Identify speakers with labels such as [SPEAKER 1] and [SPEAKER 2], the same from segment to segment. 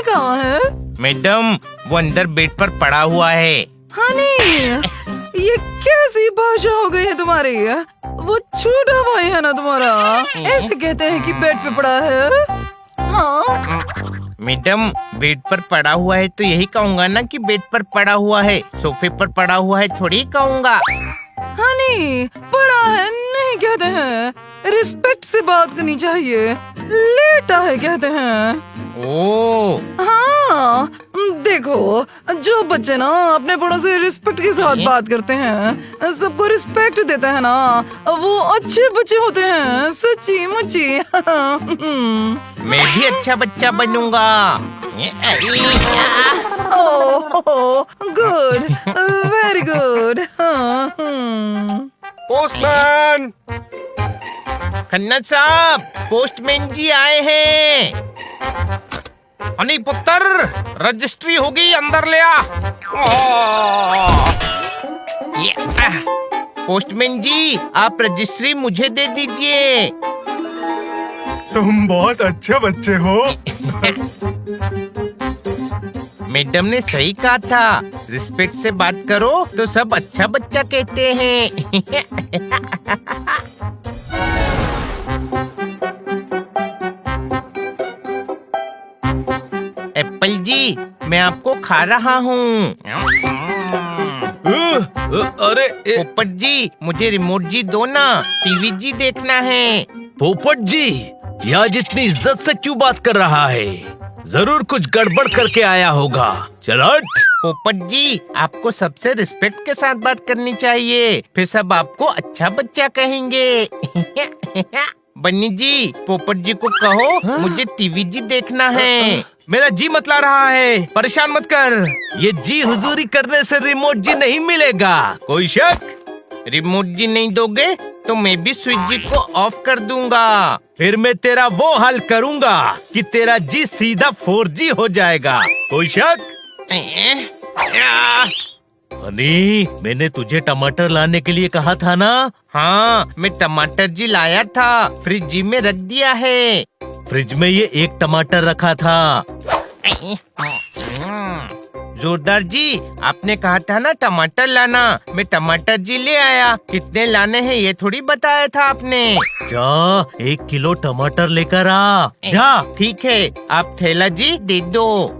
[SPEAKER 1] कहाँ है?
[SPEAKER 2] मैडम, वो अंदर बेड पर पड़ा हुआ है।
[SPEAKER 1] हनी, ये कैसी भाषा हो गई है तुम्हारी? वो छोटा भाई है ना तुम्हारा, ऐसे कहते हैं कि बेड पे पड़ा है। हाँ?
[SPEAKER 2] मैडम, बेड पर पड़ा हुआ है तो यही कहूँगा ना कि बेड पर पड़ा हुआ है। सोफे पर पड़ा हुआ है थोड़ी कहूँगा।
[SPEAKER 1] हनी, पड़ा है नहीं कहते हैं, रिस्पेक्ट से बात करनी चाहिए। लेटा है कहते हैं।
[SPEAKER 2] ओ,
[SPEAKER 1] हाँ, देखो, जो बच्चे ना अपने बड़ों से रिस्पेक्ट के साथ बात करते हैं, सबको रिस्पेक्ट देते हैं ना, वो अच्छे बच्चे होते हैं, सच्ची मुच्ची।
[SPEAKER 2] मैं भी अच्छा बच्चा बनूंगा।
[SPEAKER 1] Oh, good, very good.
[SPEAKER 3] Postman!
[SPEAKER 2] Khanna साहब, पोस्टमैन जी आए हैं। हनी पुत्र, रजिस्ट्री होगी, अंदर ले आ। पोस्टमैन जी, आप रजिस्ट्री मुझे दे दीजिए।
[SPEAKER 3] तुम बहुत अच्छे बच्चे हो।
[SPEAKER 2] मैडम ने सही कहा था, रिस्पेक्ट से बात करो तो सब अच्छा बच्चा कहते हैं। एप्पल जी, मैं आपको खा रहा हूँ।
[SPEAKER 4] अरे
[SPEAKER 2] पोपट जी, मुझे रिमोट जी दो ना, टीवी जी देखना है।
[SPEAKER 4] पोपट जी, यह आज इतनी इज्जत से क्यों बात कर रहा है? जरूर कुछ गड़बड़ करके आया होगा। चल हट।
[SPEAKER 2] पोपट जी, आपको सबसे रिस्पेक्ट के साथ बात करनी चाहिए, फिर सब आपको अच्छा बच्चा कहेंगे। बन्नी जी, पोपट जी को कहो मुझे टीवी जी देखना है।
[SPEAKER 4] मेरा जी मतला रहा है, परेशान मत कर। ये जी हुजूरी करने से रिमोट जी नहीं मिलेगा। कोई शक?
[SPEAKER 2] रिमोट जी नहीं दोगे तो मैं भी स्विच जी को ऑफ कर दूंगा।
[SPEAKER 4] फिर मैं तेरा वो हाल करूंगा कि तेरा जी सीधा 4G हो जाएगा। कोई शक? हनी, मैंने तुझे टमाटर लाने के लिए कहा था ना?
[SPEAKER 2] हाँ, मैं टमाटर जी लाया था, फ्रिज जी में रख दिया है।
[SPEAKER 4] फ्रिज में ये एक टमाटर रखा था।
[SPEAKER 2] जोरदार जी, आपने कहा था ना टमाटर लाना, मैं टमाटर जी ले आया। कितने लाने हैं ये थोड़ी बताया था आपने।
[SPEAKER 4] जा 1 किलो टमाटर लेकर आ। जा।
[SPEAKER 2] ठीक है, आप थैला जी दे दो।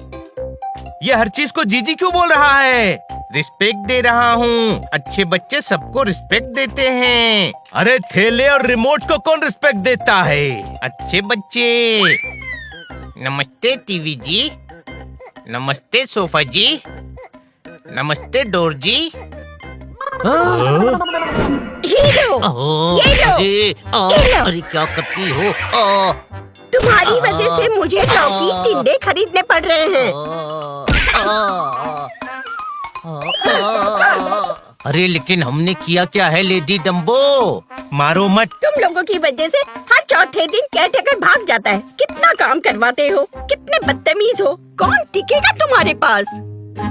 [SPEAKER 4] ये हर चीज को जीजी क्यों बोल रहा है?
[SPEAKER 2] रिस्पेक्ट दे रहा हूँ, अच्छे बच्चे सबको रिस्पेक्ट देते हैं।
[SPEAKER 4] अरे थैले और रिमोट को कौन रिस्पेक्ट देता है?
[SPEAKER 2] अच्छे बच्चे। नमस्ते टीवी जी, नमस्ते सोफा जी, नमस्ते डोर जी।
[SPEAKER 5] हीरो, ये लो, ये लो।
[SPEAKER 2] अरे क्या करती हो?
[SPEAKER 5] तुम्हारी वजह से मुझे लौकी टिंडे खरीदने पड़ रहे हैं।
[SPEAKER 2] अरे लेकिन हमने किया क्या है लेडी डम्बो?
[SPEAKER 4] मारो मत।
[SPEAKER 5] तुम लोगों की वजह से हर चौथे दिन केयरटेकर भाग जाता है। कितना काम करवाते हो, कितने बदतमीज हो, कौन टिकेगा तुम्हारे पास?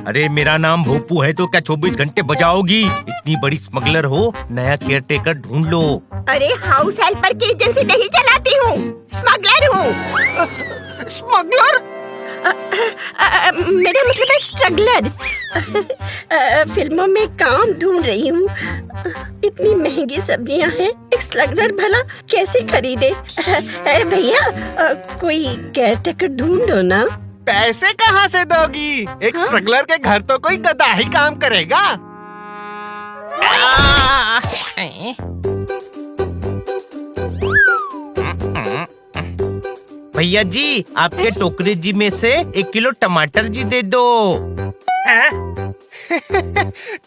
[SPEAKER 4] अरे मेरा नाम भोपू है तो क्या 24 घंटे बजाओगी? इतनी बड़ी स्मगलर हो, नया केयरटेकर ढूंढ लो।
[SPEAKER 5] अरे हाउस हेल्पर की एजेंसी नहीं चलाती हूँ, स्मगलर हूँ।
[SPEAKER 3] स्मगलर?
[SPEAKER 5] मेरा मतलब है स्ट्रगलर। फिल्मों में काम ढूंढ रही हूँ। इतनी महंगी सब्जियाँ हैं, एक स्ट्रगलर भला कैसे खरीदे? भैया, कोई केयरटेकर ढूंढो ना।
[SPEAKER 3] पैसे कहाँ से दोगी? एक स्ट्रगलर के घर तो कोई गधा ही काम करेगा।
[SPEAKER 2] भैया जी, आपके टोकरी जी में से 1 किलो टमाटर जी दे दो।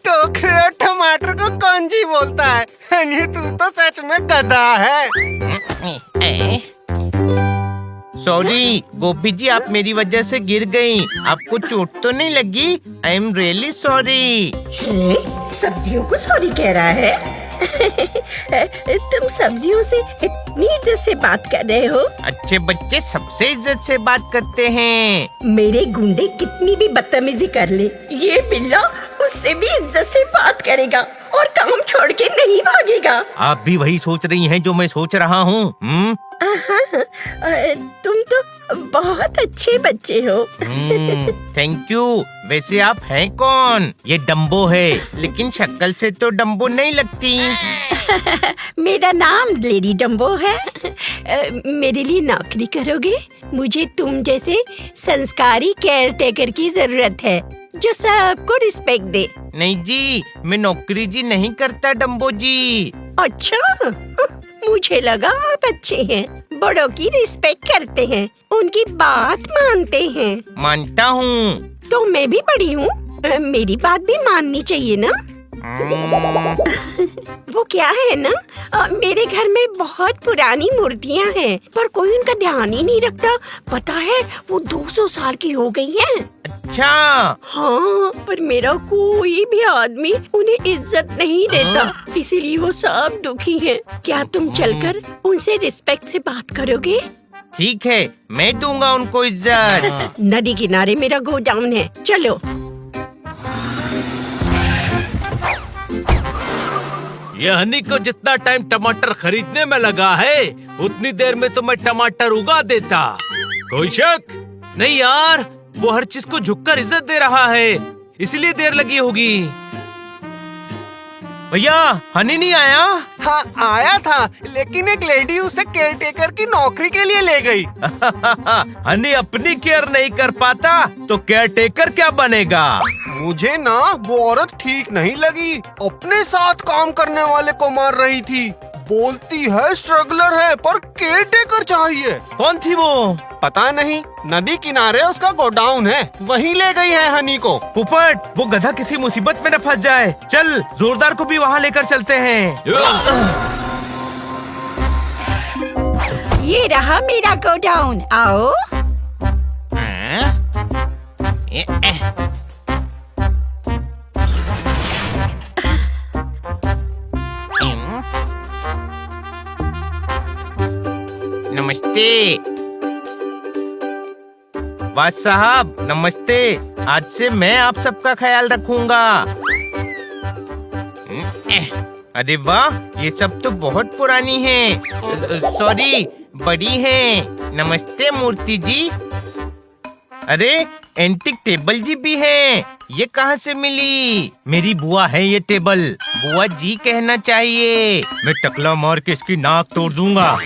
[SPEAKER 3] टोकरे और टमाटर को कौन जी बोलता है? ये तू तो सच में गधा है।
[SPEAKER 2] सॉरी गोपी जी, आप मेरी वजह से गिर गई। आपको चोट तो नहीं लगी? I am really sorry.
[SPEAKER 5] सब्जियों को सॉरी कह रहा है? तुम सब्जियों से इतनी इज्जत से बात कर रहे हो?
[SPEAKER 2] अच्छे बच्चे सबसे इज्जत से बात करते हैं।
[SPEAKER 5] मेरे गुंडे कितनी भी बदतमीजी कर ले, ये बिल्ला उससे भी इज्जत से बात करेगा और काम छोड़ के नहीं भागेगा।
[SPEAKER 4] आप भी वही सोच रही हैं जो मैं सोच रहा हूँ?
[SPEAKER 5] तुम तो बहुत अच्छे बच्चे हो।
[SPEAKER 2] Thank you. वैसे आप हैं कौन? ये डम्बो है, लेकिन शक्ल से तो डम्बो नहीं लगती।
[SPEAKER 5] मेरा नाम लेडी डम्बो है। मेरे लिए नौकरी करोगे? मुझे तुम जैसे संस्कारी केयर टेकर की जरूरत है जो सबको रिस्पेक्ट दे।
[SPEAKER 2] नहीं जी, मैं नौकरी जी नहीं करता डम्बो जी।
[SPEAKER 5] अच्छा, मुझे लगा आप अच्छे हैं, बड़ों की रिस्पेक्ट करते हैं, उनकी बात मानते हैं।
[SPEAKER 2] मानता हूँ।
[SPEAKER 5] तो मैं भी बड़ी हूँ, मेरी बात भी माननी चाहिए ना। वो क्या है ना, मेरे घर में बहुत पुरानी मूर्तियाँ हैं, पर कोई उनका ध्यान ही नहीं रखता। पता है, वो 200 साल की हो गई हैं।
[SPEAKER 2] अच्छा।
[SPEAKER 5] हाँ, पर मेरा कोई भी आदमी उन्हें इज्जत नहीं देता, इसीलिए वो सब दुखी हैं। क्या तुम चलकर उनसे रिस्पेक्ट से बात करोगे?
[SPEAKER 2] ठीक है, मैं दूंगा उनको इज्जत।
[SPEAKER 5] नदी किनारे मेरा गोडाउन है, चलो।
[SPEAKER 4] ये हनी को जितना टाइम टमाटर खरीदने में लगा है, उतनी देर में तो मैं टमाटर उगा देता। कोई शक नहीं यार, वो हर चीज को झुककर इज्जत दे रहा है, इसलिए देर लगी होगी। भैया, हनी नहीं आया?
[SPEAKER 3] हाँ आया था, लेकिन एक लेडी उसे केयर टेकर की नौकरी के लिए ले गई।
[SPEAKER 4] हनी अपनी केयर नहीं कर पाता तो केयर टेकर क्या बनेगा?
[SPEAKER 3] मुझे ना वो औरत ठीक नहीं लगी, अपने साथ काम करने वाले को मार रही थी। बोलती है स्ट्रगलर है, पर केयर टेकर चाहिए।
[SPEAKER 4] कौन थी वो?
[SPEAKER 3] पता नहीं, नदी किनारे उसका गोडाउन है, वहीं ले गई है हनी को।
[SPEAKER 4] पोपट, वो गधा किसी मुसीबत में न फंस जाए। चल, जोरदार को भी वहाँ लेकर चलते हैं।
[SPEAKER 5] ये रहा मेरा गोडाउन, आओ।
[SPEAKER 2] नमस्ते। वाह साहब, नमस्ते। आज से मैं आप सबका ख्याल रखूंगा। अरे वाह, ये सब तो बहुत पुरानी है, सॉरी बड़ी है। नमस्ते मूर्ति जी। अरे एंटिक टेबल जी भी है, ये कहाँ से मिली? मेरी बुआ है ये टेबल, बुआ जी कहना चाहिए। मैं टकला मार के इसकी नाक तोड़ दूंगा।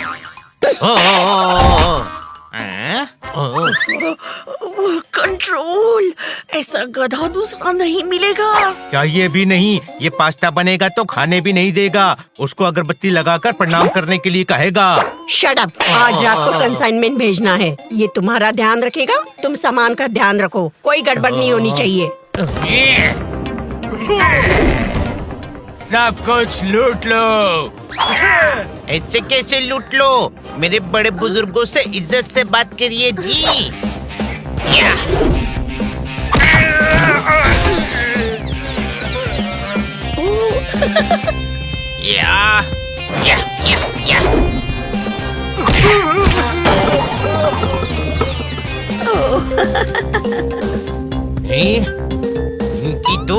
[SPEAKER 5] कंट्रोल, ऐसा गधा दूसरा नहीं मिलेगा।
[SPEAKER 2] चाहिए भी नहीं, ये पास्ता बनेगा तो खाने भी नहीं देगा। उसको अगरबत्ती लगाकर प्रणाम करने के लिए कहेगा।
[SPEAKER 5] शट अप, आज रात को कंसाइनमेंट भेजना है, ये तुम्हारा ध्यान रखेगा। तुम सामान का ध्यान रखो, कोई गड़बड़ नहीं होनी चाहिए।
[SPEAKER 2] सब कुछ लूट लो। ऐसे कैसे लूट लो? मेरे बड़े बुजुर्गों से इज्जत से बात करिए जी। या। या, या, या, या। इनकी तो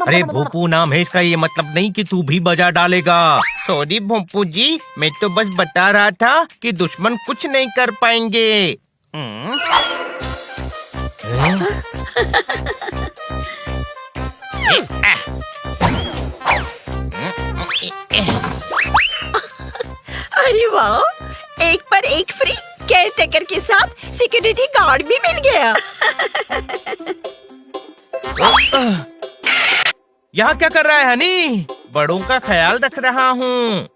[SPEAKER 2] अरे भोपू नाम है इसका, ये मतलब नहीं कि तू भी बजा डालेगा। सॉरी भोपू जी, मैं तो बस बता रहा था कि दुश्मन कुछ नहीं कर पाएंगे।
[SPEAKER 5] अरे वाह, एक पर एक फ्री, केयर टेकर के साथ सिक्योरिटी गार्ड भी मिल गया।
[SPEAKER 2] यहाँ क्या कर रहा है हनी? बड़ों का ख्याल रख रहा हूँ।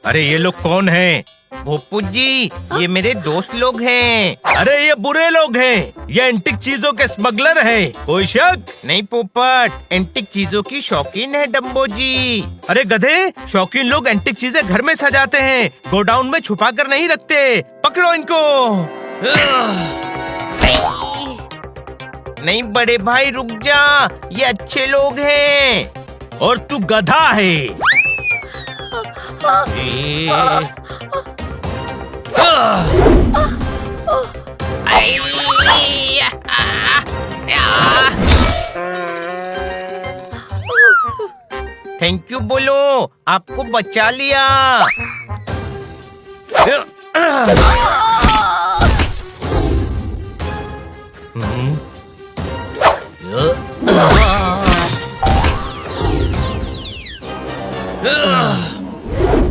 [SPEAKER 2] अरे ये लोग कौन हैं? भोपू जी, ये मेरे दोस्त लोग हैं।
[SPEAKER 4] अरे ये बुरे लोग हैं, ये एंटिक चीजों के स्मगलर हैं। कोई शक
[SPEAKER 2] नहीं पोपट, एंटिक चीजों की शौकीन है डम्बो जी।
[SPEAKER 4] अरे गधे, शौकीन लोग एंटिक चीजें घर में सजाते हैं, गोडाउन में छुपा कर नहीं रखते। पकड़ो इनको।
[SPEAKER 2] नहीं बड़े भाई, रुक जा, ये अच्छे लोग हैं।
[SPEAKER 4] और तू गधा है।
[SPEAKER 2] थैंक यू बोलो, आपको बचा लिया।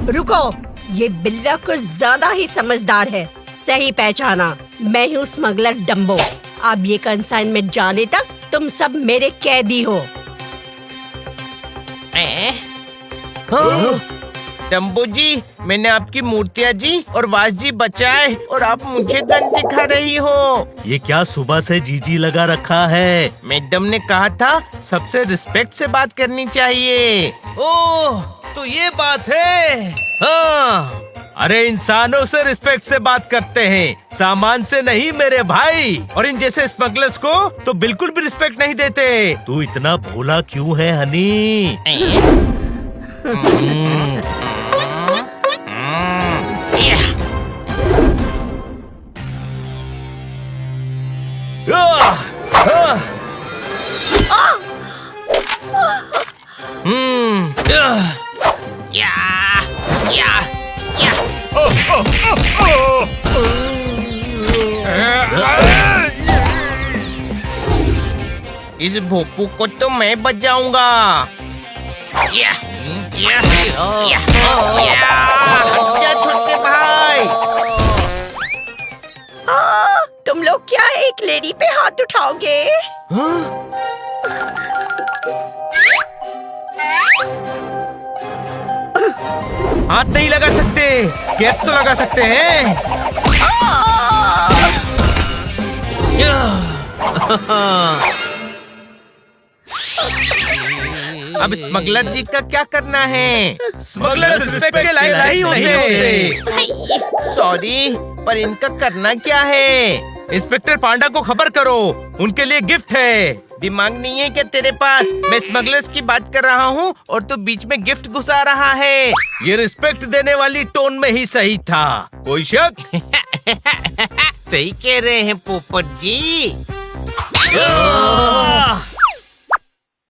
[SPEAKER 5] रुको, ये बिल्ला कुछ ज्यादा ही समझदार है। सही पहचाना, मैं हूँ स्मगलर डम्बो। अब ये कंसाइनमेंट जाने तक तुम सब मेरे कैदी हो।
[SPEAKER 2] डम्बो जी, मैंने आपकी मूर्तियाँ जी और वास जी बचाए और आप मुझे गन दिखा रही हो।
[SPEAKER 6] ये क्या सुबह से जीजी लगा रखा है?
[SPEAKER 2] मैडम ने कहा था सबसे रिस्पेक्ट से बात करनी चाहिए।
[SPEAKER 4] ओह, तो ये बात है। हाँ, अरे इंसानों से रिस्पेक्ट से बात करते हैं, सामान से नहीं मेरे भाई। और इन जैसे स्मगलर्स को तो बिल्कुल भी रिस्पेक्ट नहीं देते।
[SPEAKER 6] तू इतना भोला क्यों है हनी?
[SPEAKER 2] इस भोपू को तो मैं बचाऊंगा। छोटे भाई,
[SPEAKER 5] तुम लोग क्या एक लेडी पे हाथ उठाओगे?
[SPEAKER 4] हाथ नहीं लगा सकते, कैप तो लगा सकते हैं।
[SPEAKER 2] अब स्मगलर जी का क्या करना है?
[SPEAKER 4] स्मगलर रिस्पेक्ट के लायक नहीं होते।
[SPEAKER 2] सॉरी, पर इनका करना क्या है?
[SPEAKER 4] इंस्पेक्टर पांडा को खबर करो, उनके लिए गिफ्ट है।
[SPEAKER 2] दिमाग नहीं है क्या तेरे पास? मैं स्मगलर्स की बात कर रहा हूँ और तू बीच में गिफ्ट घुसा रहा है।
[SPEAKER 4] ये रिस्पेक्ट देने वाली टोन में ही सही था, कोई शक?
[SPEAKER 2] सही कह रहे हैं पोपट जी।